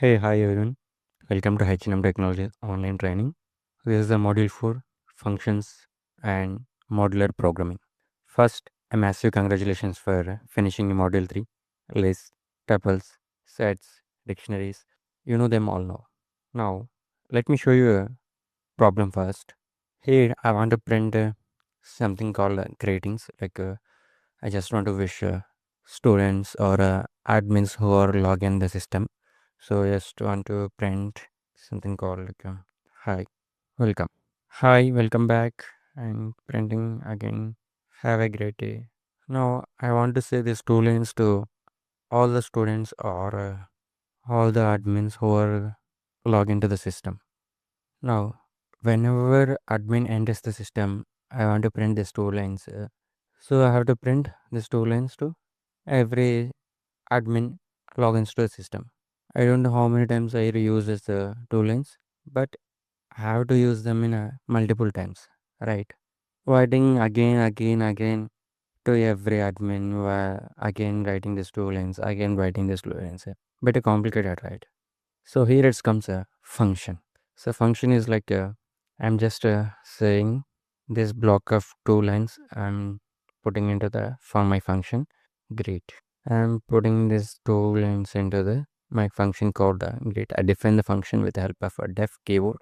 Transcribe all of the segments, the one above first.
Hi everyone. Welcome to HNM Technologies online training. This is the module 4 functions and modular programming. First, a massive congratulations for finishing module 3 lists, tuples, sets, dictionaries. You know them all now. Now, let me show you a problem first. Here, I want to print something called greetings. I just want to wish students or admins who are logged in the system. So I just want to print something called hi, welcome. Hi, welcome back. And printing again. Have a great day. Now I want to say these two lines to all the students or all the admins who are logged into the system. Now, whenever admin enters the system, I want to print these two lines. So I have to print these two lines to every admin logins to the system. I don't know how many times I reuse this two lines, but I have to use them in multiple times, right? Writing again to every admin, again writing these two lines, again writing these two lines. Bit complicated, right? So here it comes a function. So function is I'm just saying this block of two lines I'm putting into the for my function. Great. I'm putting these two lines into the my function called great. I define the function with the help of a def keyword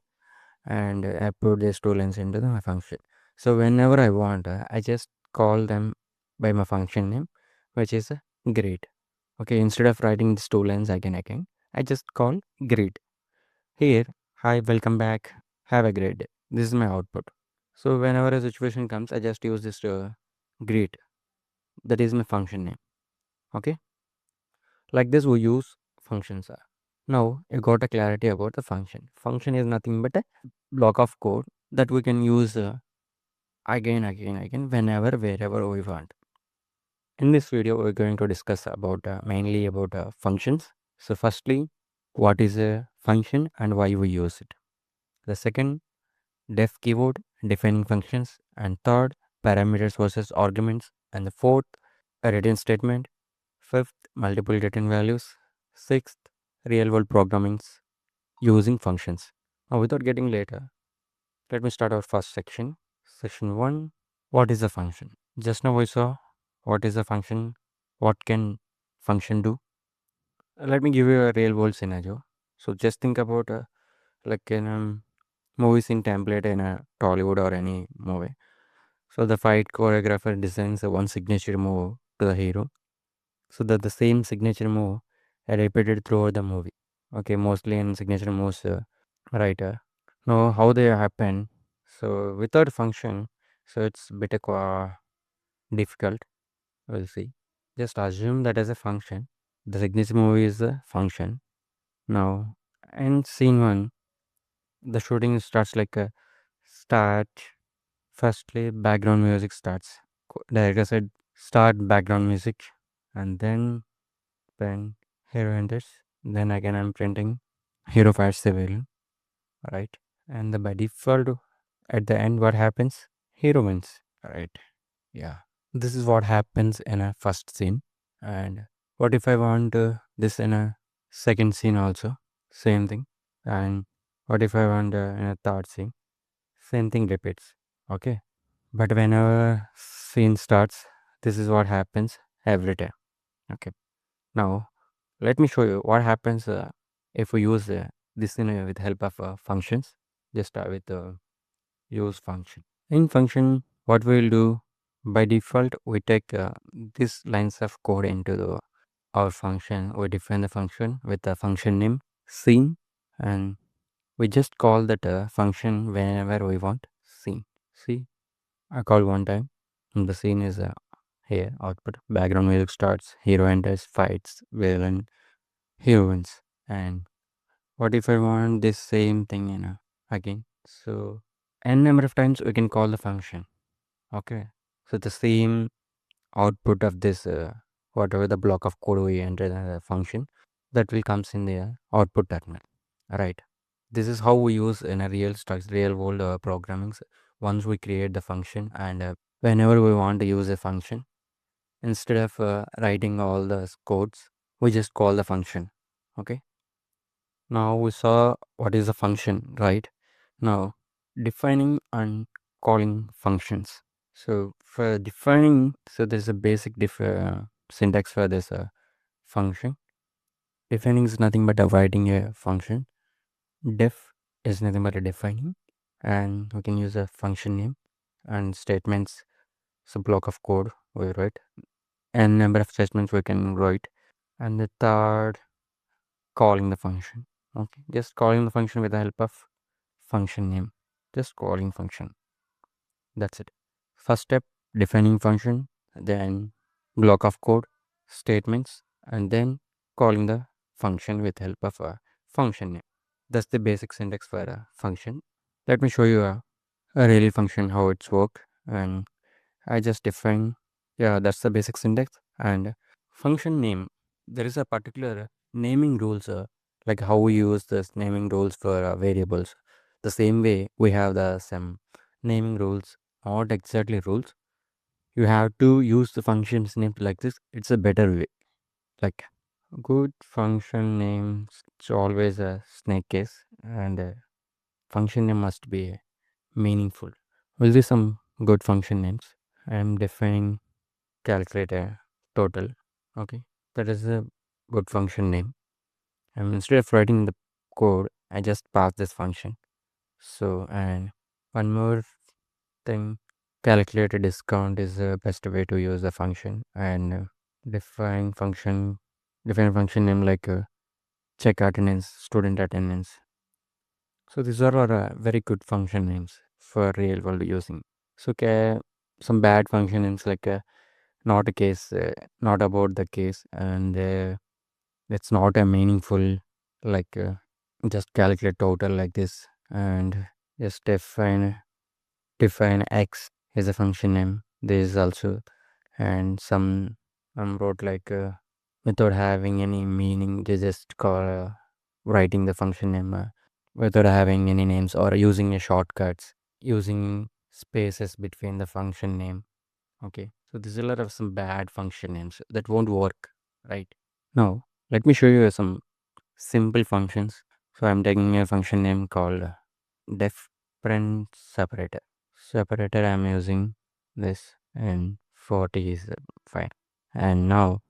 and I put these two lines into my function. So whenever I want, I just call them by my function name, which is great. Okay, instead of writing these two lines again, I just call greet. Here, hi, welcome back, have a great day. This is my output. So whenever a situation comes, I just use this greet. That is my function name. Okay, like this we use functions. Now you got a clarity about the function. Function is nothing but a block of code that we can use again, whenever, wherever we want. In this video, we're going to discuss about mainly about functions. So firstly, what is a function and why we use it. The second, def keyword, defining functions. And third, parameters versus arguments. And the fourth, a return statement. Fifth, multiple return values. Sixth, real world programmings using functions. Now, without getting later, let me start our first section. Section 1, what is a function? Just now we saw what is a function, what can function do. Let me give you a real world scenario. So just think about like in movies in template in a Tollywood or any movie. So the fight choreographer designs a one signature move to the hero, so that the same signature move are repeated throughout the movie. Okay, mostly in signature moves, right? Now how they happen. So without function, so it's bit difficult. We'll see. Just assume that as a function. The signature move is a function. Now, in scene one, the shooting starts like a start. Firstly, background music starts. Director said, start background music, and then hero enters. Then again, I'm printing hero fights civilian, right? And the by default, at the end, what happens? Hero wins, right? Yeah. This is what happens in a first scene. And what if I want this in a second scene also? Same thing. And what if I want in a third scene? Same thing repeats. Okay. But whenever scene starts, this is what happens every time. Okay. Now let me show you what happens if we use this with help of functions. Just start with the use function. In function, what we will do by default, we take these lines of code into our function. We define the function with the function name scene, and we just call that function whenever we want scene. See, I call one time, and the scene is here output. Background music starts. Hero enters, fights, villain, hero wins. And what if I want this same thing, again? So n number of times we can call the function. Okay. So the same output of this, whatever the block of code we enter in the function, that will comes in the output terminal. Right. This is how we use in a real structure, real world programming. Once we create the function and whenever we want to use a function, instead of writing all the codes, we just call the function. Okay. Now we saw what is a function, right? Now defining and calling functions. So for defining, so there's a basic syntax for this function. Defining is nothing but writing a function. Def is nothing but a defining, and we can use a function name and statements. It's a block of code we write, and number of statements we can write, and the third calling the function. Okay, just calling the function with the help of function name. Just calling function. That's it. First step, defining function, then block of code, statements, and then calling the function with help of a function name. That's the basic syntax for a function. Let me show you a real function how it's work, and I just define. Yeah, that's the basic syntax. And function name, there is a particular naming rules, like how we use this naming rules for variables. The same way we have the some naming rules, not exactly rules. You have to use the functions name like this. It's a better way. Like good function names, it's always a snake case, and function name must be meaningful. Will be some good function names. I am defining calculate a total. Okay, that is a good function name. And instead of writing the code, I just pass this function. So, and one more thing, calculate a discount is the best way to use the function, and define function, define function name like check attendance, student attendance. So these are all very good function names for real world using. So some bad function names like not a case, not about the case, and it's not a meaningful, like just calculate total like this, and just define x as a function name. There is also, and some wrote like without having any meaning, they just call writing the function name without having any names or using a shortcuts, using spaces between the function name. Okay, so there's a lot of some bad function names that won't work, right? Now, let me show you some simple functions. So I'm taking a function name called def print separator. Separator I'm using this, and 40 is fine. And now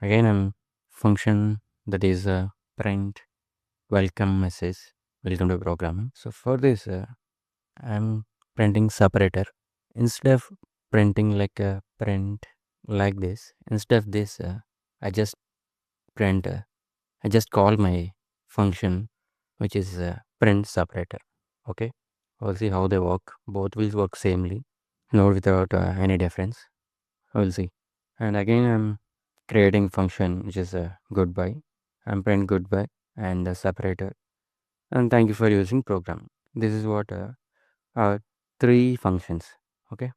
again I'm function that is print welcome message, welcome to programming. So for this I'm printing separator. Instead of printing like a print like this, instead of this, I just print, I just call my function, which is print separator. Okay, we'll see how they work. Both will work samely, no without any difference. We'll see. And again, I'm creating function which is goodbye. I'm print goodbye and the separator. And thank you for using program. This is what are three functions. Okay,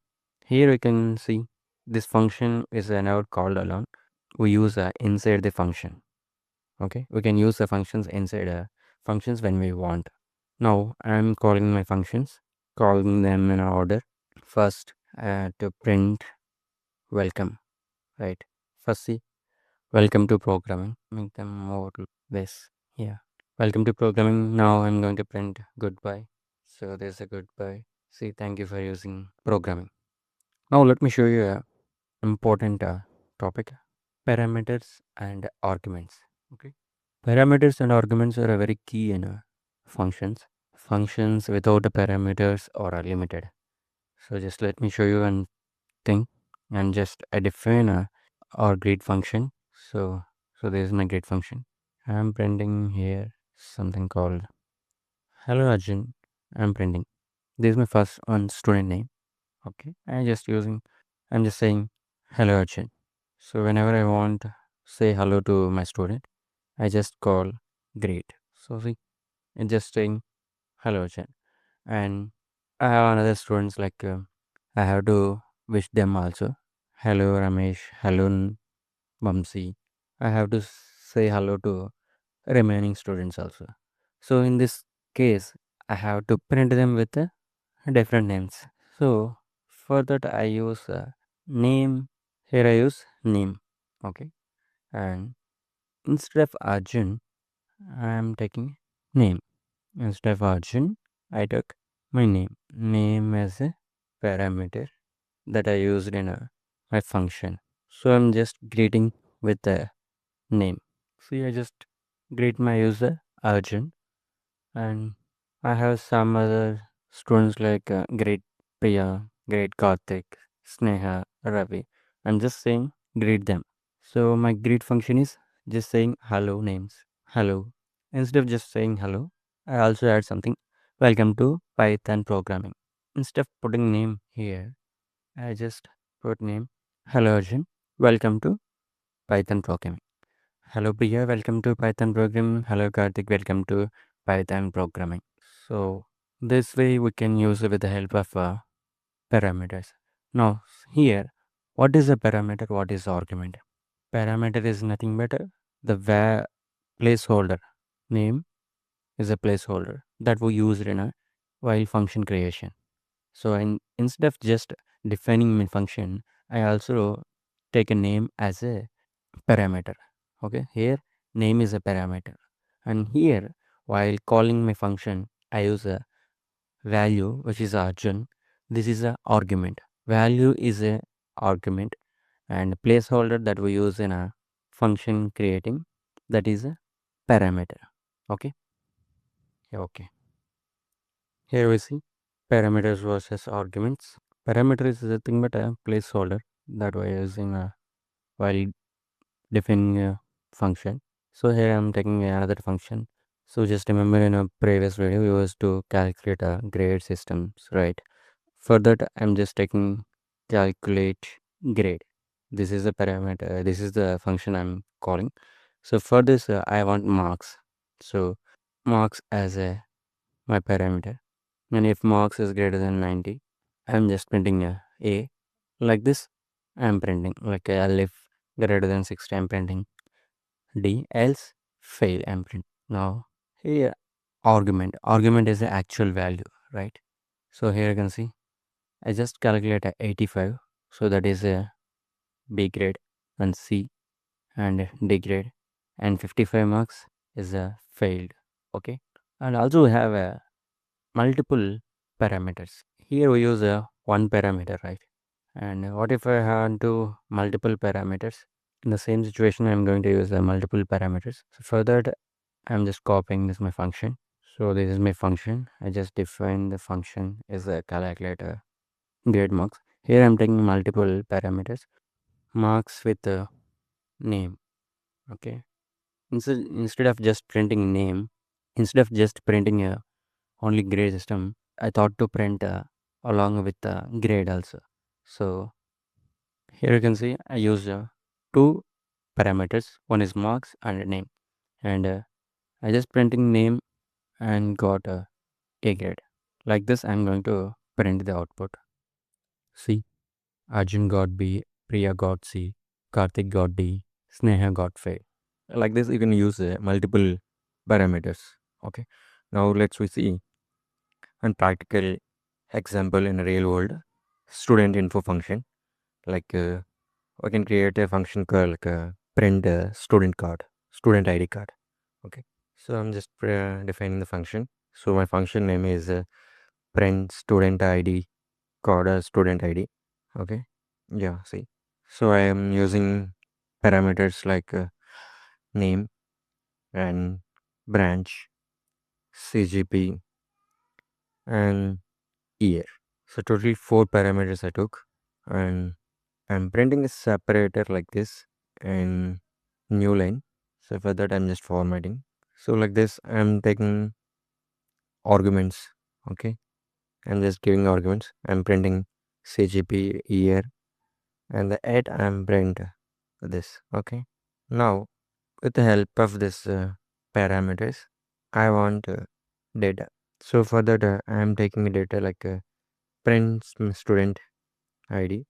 here we can see this function is never called alone. We use inside the function. Okay, we can use the functions inside functions when we want. Now I'm calling my functions, calling them in order. First to print welcome, right? First see welcome to programming, make them more this. Yeah, welcome to programming. Now I'm going to print goodbye. So there's a goodbye. See, thank you for using programming. Now let me show you a important topic, parameters and arguments. Okay, parameters and arguments are a very key in functions. Functions without the parameters are limited. So just let me show you one thing, and just I define our greet function. So this is my greet function. I'm printing here something called hello Arjun. I'm printing. This is my first one student name. Okay, I'm just saying hello Arjun. So whenever I want to say hello to my student, I just call greet. So see, it's just saying hello Arjun. And I have another students like I have to wish them also. Hello Ramesh, hello Bamsi. I have to say hello to remaining students also. So in this case, I have to print them with different names. So for that I use name. Here I use name. Okay, and instead of Arjun, I am taking name. Instead of Arjun, I took my name as a parameter that I used in my function. So I'm just greeting with the name. See, I just greet my user Arjun, and I have some other students like great Priya, great Karthik, Sneha, Ravi. I'm just saying greet them. So my greet function is just saying hello names. Hello. Instead of just saying hello, I also add something. Welcome to Python programming. Instead of putting name here, I just put name. Hello Arjun. Welcome to Python programming. Hello Priya. Welcome to Python programming. Hello Karthik. Welcome to Python programming. So this way we can use it with the help of parameters. Now here, what is a parameter? What is argument? Parameter is nothing but the placeholder. Name is a placeholder that we use in a while function creation. So instead of just defining my function, I also take a name as a parameter. Okay, here name is a parameter, and here while calling my function, I use a value which is Arjun. This is a argument. Value is a argument, and placeholder that we use in a function creating, that is a parameter. Okay. Yeah, okay. Here we see parameters versus arguments. Parameter is nothing but a placeholder that we are using while defining a function. So here I'm taking another function. So just remember in a previous video we used to calculate a grade systems, right? For that I'm just taking calculate grade. This is the parameter. This is the function I'm calling. So for this I want marks. So marks as a my parameter. And if marks is greater than 90, I'm just printing a like this. I'm printing like L if greater than 60, I'm printing D, else fail, I'm printing. Now here argument is the actual value, right? So here you can see I just calculate a 85, so that is a B grade, and C and D grade, and 55 marks is a failed. Okay, and also we have a multiple parameters. Here we use a one parameter, right? And what if I have to multiple parameters? In the same situation, I'm going to use the multiple parameters. So for that, I'm just copying this my function. So this is my function. I just define the function as a calculator grade marks. Here I'm taking multiple parameters. Marks with a name. Okay. Instead of just printing name, instead of just printing a only grade system, I thought to print along with the grade also. So here you can see I use two parameters. One is marks and name, and I just printing name and got a grade. Like this, I'm going to print the output. See, Arjun got B, Priya got C, Karthik got D, Sneha got fail. Like this, you can use multiple parameters. Okay. Now let's we see a practical example in a real world student info function. Like we can create a function called like print student card, student ID card. Okay. So I'm just defining the function. So my function name is print student ID card student ID. Okay. Yeah. See. So I am using parameters like name and branch, CGP, and year. So totally four parameters I took, and I'm printing a separator like this in new line. So for that I'm just formatting. So like this I'm taking arguments. Okay. I'm just giving arguments. I'm printing CGP year, and the at I'm print this. Okay. Now with the help of this parameters, I want data. So for that I'm taking data like print student ID.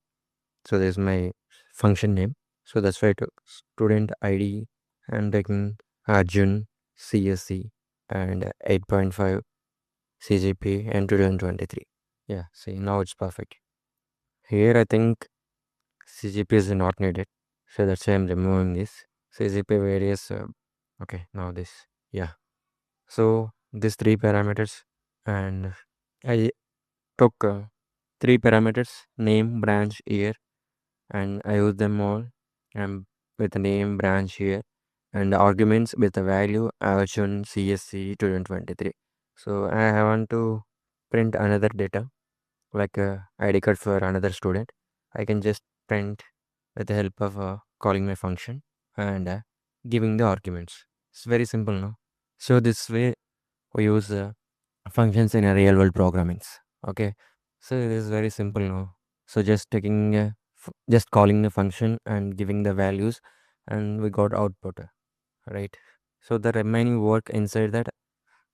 So there's my function name. So that's why I took student ID. I'm taking Arjun CSC and 8.5 CGP and 2023. Yeah, see now it's perfect. Here I think CGP is not needed. So that's why I'm removing this. CGP various. Okay, now this. Yeah. So these three parameters, and I took three parameters: name, branch, year, and I use them all, and with the name, branch, year, and the arguments with the value June CSC 2023. So I want to print another data like a ID card for another student. I can just print with the help of calling my function and giving the arguments. It's very simple now. So this way we use functions in a real world programmings. Okay, so it is very simple now. So just taking just calling the function and giving the values, and we got output, right? So the remaining work inside that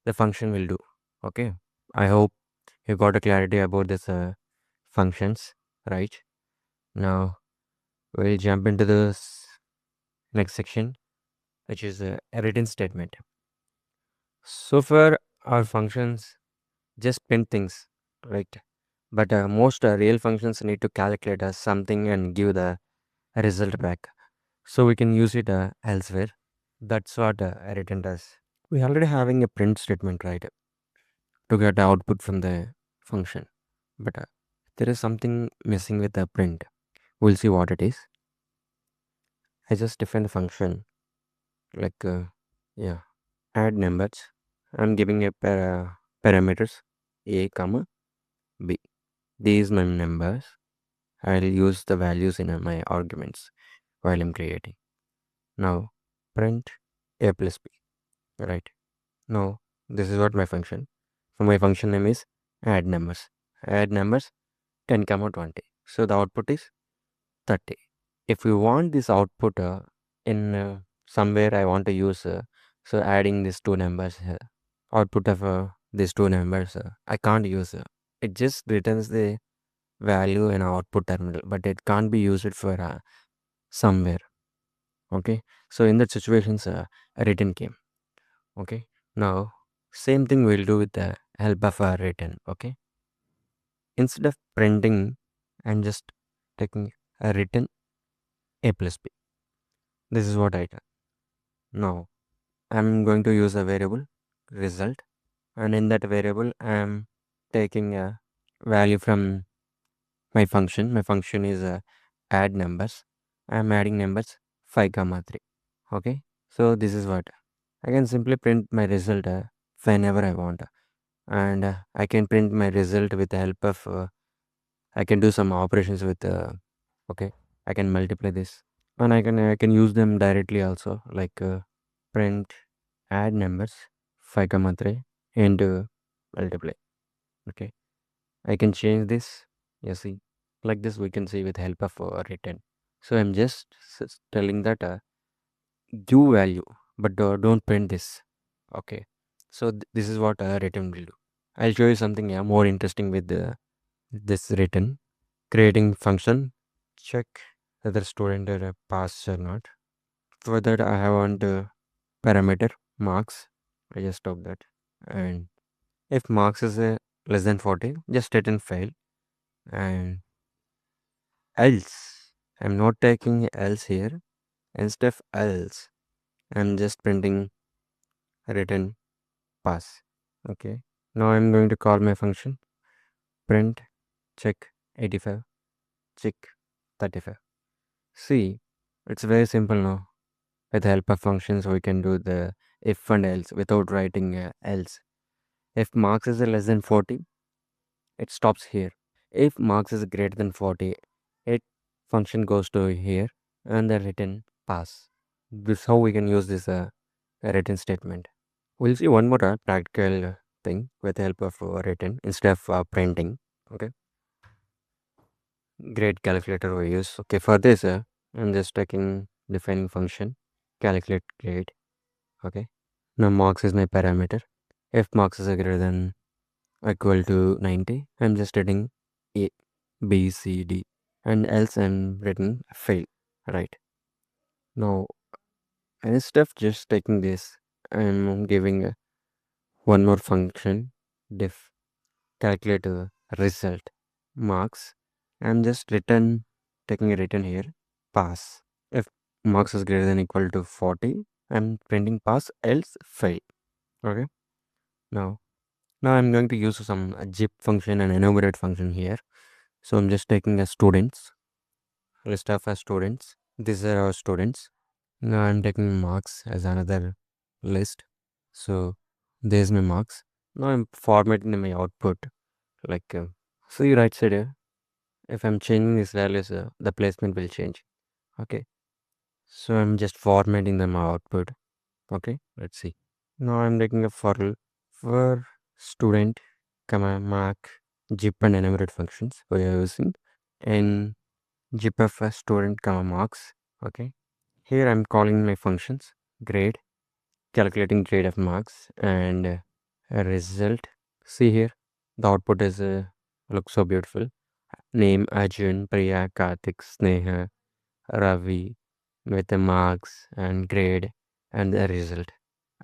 the function will do. Okay, I hope you got a clarity about this functions, right? Now we'll jump into the next section, which is a written statement. So far our functions just print things, right? But most real functions need to calculate something and give the result back. So we can use it elsewhere. That's what written does. We already having a print statement, right? To get the output from the function. But there is something missing with the print. We'll see what it is. I just define the function like, yeah, add numbers. I'm giving a parameters a comma b. These my numbers. I'll use the values in my arguments while I'm creating. Now print a plus b. Right. Now this is what my function. So my function name is add numbers. Add numbers 10 comma 20. So the output is 30. If you want this output in somewhere I want to use, so adding these two numbers, output of these two numbers, I can't use. It just returns the value in output terminal, but it can't be used for somewhere. Okay, so in that situations, a return came. Okay, now same thing we'll do with the help of a return. Okay, instead of printing, I'm just taking a return a plus b. This is what I done. Now I'm going to use a variable result, and in that variable I'm taking a value from my function. My function is add numbers. I'm adding numbers 5 comma 3. Okay, so this is what I can simply print my result whenever I want, and I can print my result with the help of I can do some operations with okay, I can multiply this, and I can use them directly also, like print add numbers 5 comma 3 and multiply. Okay, I can change this. You see, like this we can see with help of return. So I'm just telling that do value, but don't print this. Okay, so this is what return will do. I'll show you something more interesting with this return. Creating function, check whether student are passed or not. For that I have one parameter marks. I just stop that, and if marks is less than 40, just return fail. And else, I'm not taking else here. Instead of else, I'm just printing return pass. Okay, now I'm going to call my function print check 85 check 35. See, it's very simple now. With the help of functions, we can do the if and else without writing else. If marks is less than 40, it stops here. If marks is greater than 40, it function goes to here and the written pass. This is how we can use this written statement. We'll see one more practical thing with the help of written instead of printing. Okay, great calculator we use. Okay, for this, I'm just taking defining function calculate grade. Okay, now marks is my parameter. If marks is greater than equal to 90, I'm just writing A, B, C, D, and else I'm written fail. Right, now instead of just taking this, I'm giving one more function def calculate result marks. I'm just return taking a return here pass. If marks is greater than equal to 40, I'm printing pass else fail. Okay. Now, now I'm going to use some zip function and enumerate function here. So I'm just taking a students, list of our students. These are our students. Now I'm taking marks as another list. So there's my marks. Now I'm formatting my output like see right side here. If I'm changing these values, the placement will change. Okay. So I'm just formatting them output. Okay. Let's see. Now I'm taking a for student, comma mark, zip and enumerate functions we are using, and zip of a student, comma marks. Okay. Here I'm calling my functions grade, calculating grade of marks, and a result. See here, the output is looks so beautiful. Name Arjun, Priya, Karthik, Sneha, Ravi with the marks and grade and the result.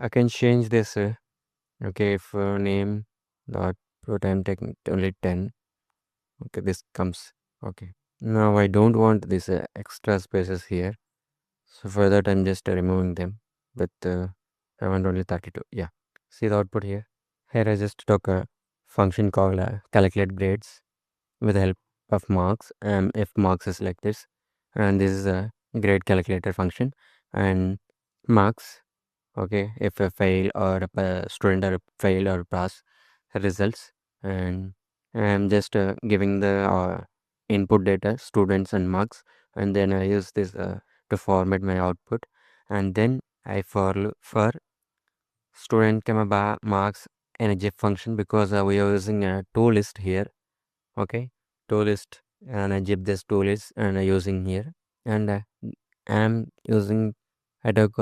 I can change this. Okay, if name dot put I'm taking only 10. Okay, this comes. Okay. Now I don't want this extra spaces here. So for that I'm just removing them. But I want only 32. Yeah. See the output here. Here I just took a function called calculate grades with the help of marks. If marks is like this, and this is a grade calculator function, and marks. Okay, if a fail or a student or fail or pass results, and I'm just giving the input data, students and marks, and then I use this to format my output, and then I for student comma marks in a GIF function because we are using a to list here. Okay, to list, and I zip this to list and I using here, and I'm using I took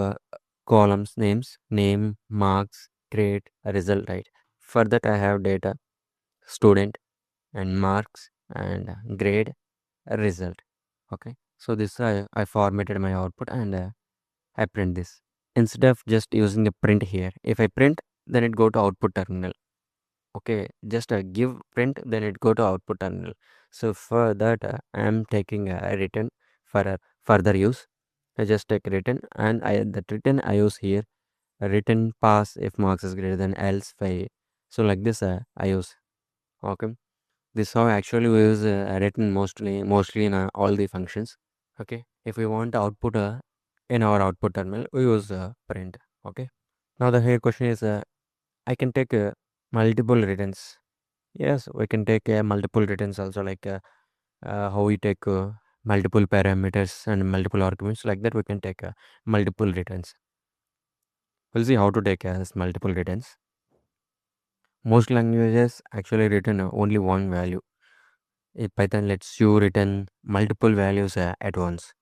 columns names, name, marks, grade, result, right? For that I have data, student and marks and grade, result. Okay, so this I formatted my output, and I print this instead of just using a print here. If I print, then it go to output terminal. Okay, just give print, then it go to output terminal. So for that I am taking a return for further use. I just take return, and I that return I use here a written pass if marks is greater than else fail. So like this I use. Okay, this how actually we use a written mostly in all the functions. Okay, if we want output in our output terminal we use print. Okay, now the here question is I can take multiple returns. Yes, we can take multiple returns also, like how we take multiple parameters and multiple arguments, like that we can take multiple returns. We'll see how to take as multiple returns. Most languages actually return only one value. Python lets you return multiple values at once.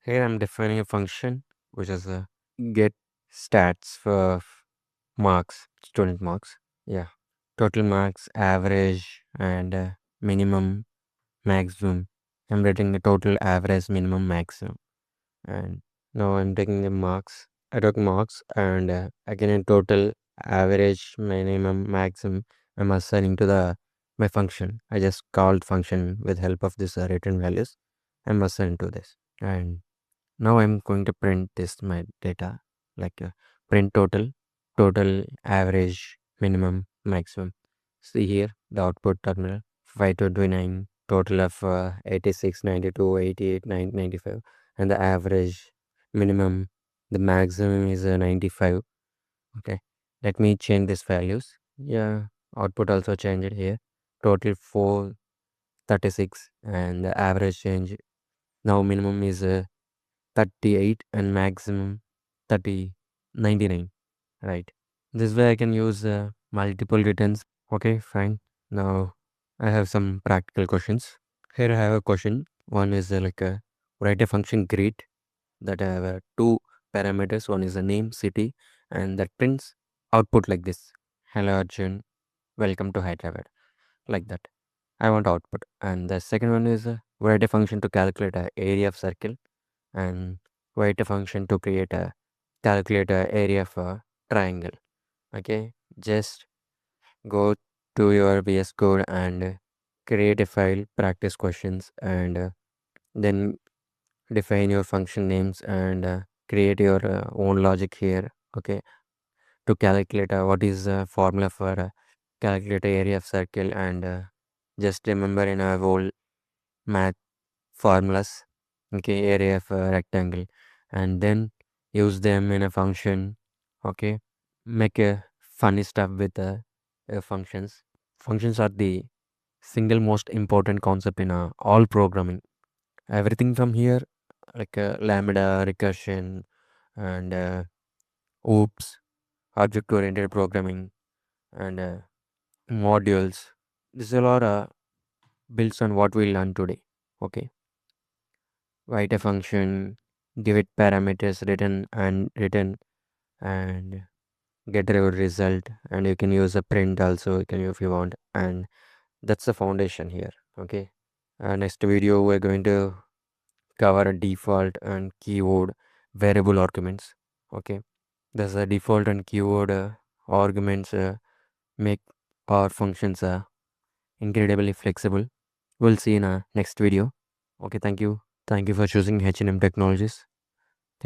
Here I'm defining a function which is get stats for marks, student marks. Yeah, total marks, average, and minimum, maximum. I'm writing the total, average, minimum, maximum. And now I'm taking the marks. I took marks, and again in total, average, minimum, maximum. I'm assigning to the my function. I just called function with help of this return values. I'm assigning to this, and now I'm going to print this my data, like print total, total, average, minimum, maximum. See here the output terminal 529, total of 86, 92, 88, 95, and the average, minimum, the maximum is 95. Okay, let me change these values. Yeah, output also changed here. Total 436, and the average change now minimum is 38 and maximum 30 99, right? This way I can use multiple returns. Okay, fine. Now I have some practical questions. Here I have a question. One is like a write a function greet that I have two parameters. One is a name, city, and that prints output like this: hello Arjun, welcome to Hyderabad, like that. I want output. And the second one is write a function to calculate a area of circle, and write a function to create a calculate a area of a triangle. Okay, just go to your VS Code and create a file, practice questions, and then define your function names and create your own logic here. Okay, to calculate what is the formula for calculate area of circle, and just remember in our whole math formulas, okay, area of a rectangle, and then use them in a function, okay. Make a funny stuff with functions. Functions are the single most important concept in all programming. Everything from here, like lambda, recursion, and oops, object oriented programming, and modules. This is a lot builds on what we learned today. Okay, write a function, give it parameters written, and get a result. And you can use a print also, you can if you want. And that's the foundation here. Okay. Next video we're going to cover a default and keyword variable arguments. Okay. There's a default and keyword arguments make our functions incredibly flexible. We'll see in a next video. Okay, thank you. Thank you for choosing HNM Technologies.